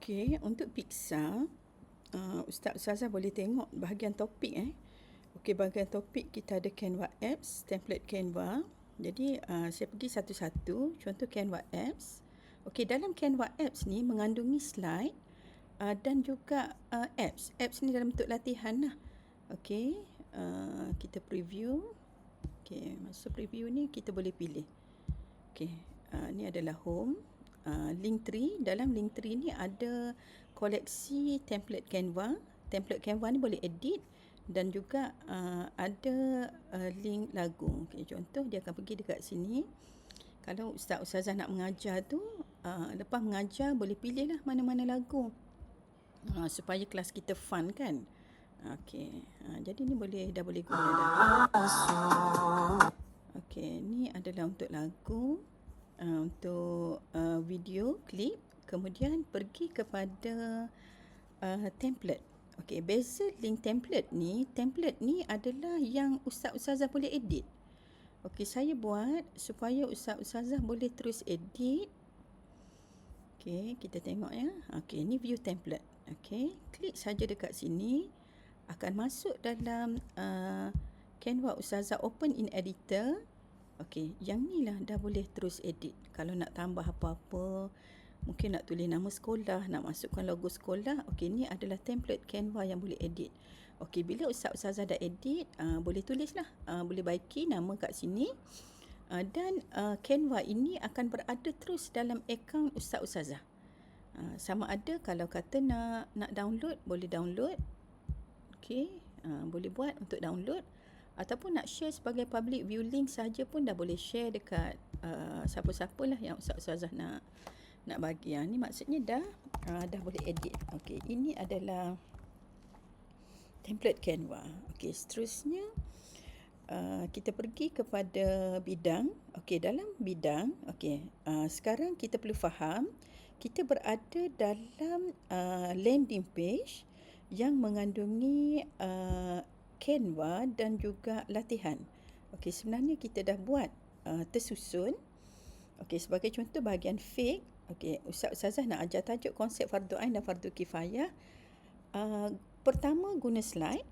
Okey, untuk Pixar, Ustaz Ustazah boleh tengok bahagian topik Okey, bahagian topik kita ada Canva Apps, template Canva. Jadi saya pergi satu-satu. Contoh Canva Apps. Okey, dalam Canva Apps ni mengandungi slide dan juga apps. Apps ni dalam bentuk latihan lah. Okey, kita preview. Okey, masa preview ni kita boleh pilih. Okey, ni adalah home. Linktree. Dalam Linktree ni ada koleksi template Canva. Template Canva ni boleh edit dan juga ada link lagu. Okay, contoh dia akan pergi dekat sini. Kalau ustaz-ustazah nak mengajar tu, lepas mengajar boleh pilih lah mana-mana lagu supaya kelas kita fun kan. Okey, jadi ni dah boleh guna dah. Okey, ni adalah untuk lagu, untuk video klip. Kemudian pergi kepada template. Okey, beza link template ni adalah yang ustaz-ustazah boleh edit. Okey, saya buat supaya ustaz-ustazah boleh terus edit. Okey, kita tengok ya. Okey, ni view template. Okey, klik saja dekat sini. Akan masuk dalam Canva ustazah open in editor. Okey, yang ni lah dah boleh terus edit. Kalau nak tambah apa-apa, mungkin nak tulis nama sekolah, nak masukkan logo sekolah. Okey, ni adalah template Canva yang boleh edit. Okey, bila ustaz-ustazah dah edit, boleh tulislah, boleh baiki nama kat sini. Dan Canva ini akan berada terus dalam akaun ustaz-ustazah. Sama ada kalau kata nak download, boleh download. Okey, boleh buat untuk download. Ataupun nak share sebagai public view link saja pun dah boleh share dekat siapa-siapalah yang ustaz-ustazah nak bagi. Ni maksudnya dah boleh edit. Okey, ini adalah template Canva. Okey, seterusnya kita pergi kepada bidang. Okey, dalam bidang, okey, sekarang kita perlu faham kita berada dalam landing page yang mengandungi Canva dan juga latihan. Okey, sebenarnya kita dah buat tersusun. Okey, sebagai contoh bahagian fake. Okey, ustaz-ustazah nak ajar tajuk konsep fardu ain dan fardu kifayah. Pertama guna slide.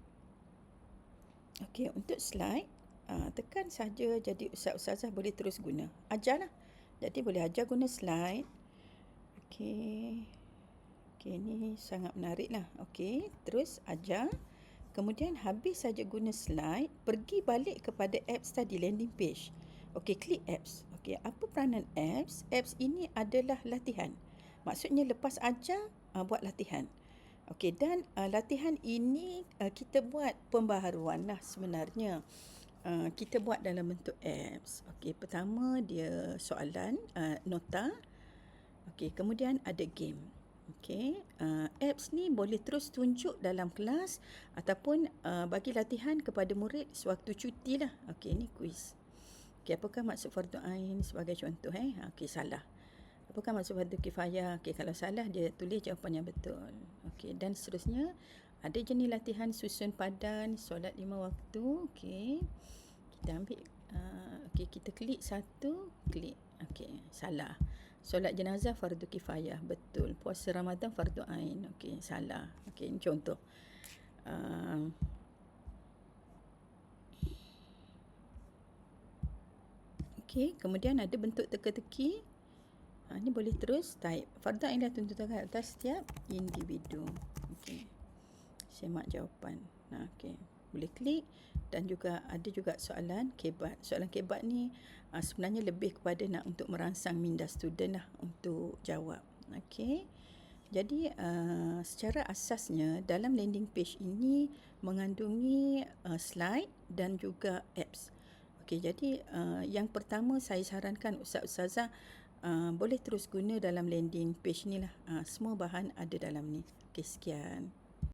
Okey, untuk slide tekan saja, jadi ustaz-ustazah boleh terus guna. Ajarlah. Jadi boleh ajar guna slide. Okey. Okey, ni sangat menarik lah. Okey, terus ajar. Kemudian habis saja guna slide, pergi balik kepada apps tadi, landing page. Okey, klik apps. Okey, apa peranan apps? Apps ini adalah latihan. Maksudnya lepas ajar, buat latihan. Okey, dan latihan ini kita buat pembaharuan lah sebenarnya. Kita buat dalam bentuk apps. Okey, pertama dia soalan, nota. Okey, kemudian ada game. Okey, apps ni boleh terus tunjuk dalam kelas ataupun bagi latihan kepada murid sewaktu cuti lah. Okey, ni quiz. Okey, apakah maksud fardu ain sebagai contoh Okey, salah. Apakah maksud fardu kifayah? Okey, kalau salah dia tulis jawapan yang betul. Okey, dan seterusnya ada jenis latihan susun padan, solat 5 waktu. Okey, kita ambil okey, kita klik satu, klik. Okey, salah. Solat jenazah fardu kifayah, betul. Puasa Ramadan fardu ain. Okey, salah. Okey, ini contoh. Okey, kemudian ada bentuk teka-teki. Ini boleh terus type. Fardu ain adalah tuntutan atas setiap individu. Okey, semak jawapan. Okey, boleh klik. Dan juga ada juga soalan kebat. Soalan kebat ni sebenarnya lebih kepada untuk merangsang minda student lah untuk jawab. Okey. Jadi secara asasnya dalam landing page ini mengandungi slide dan juga apps. Okey, jadi yang pertama saya sarankan ustaz-ustazah boleh terus guna dalam landing page ni lah. Semua bahan ada dalam ni. Okey, sekian.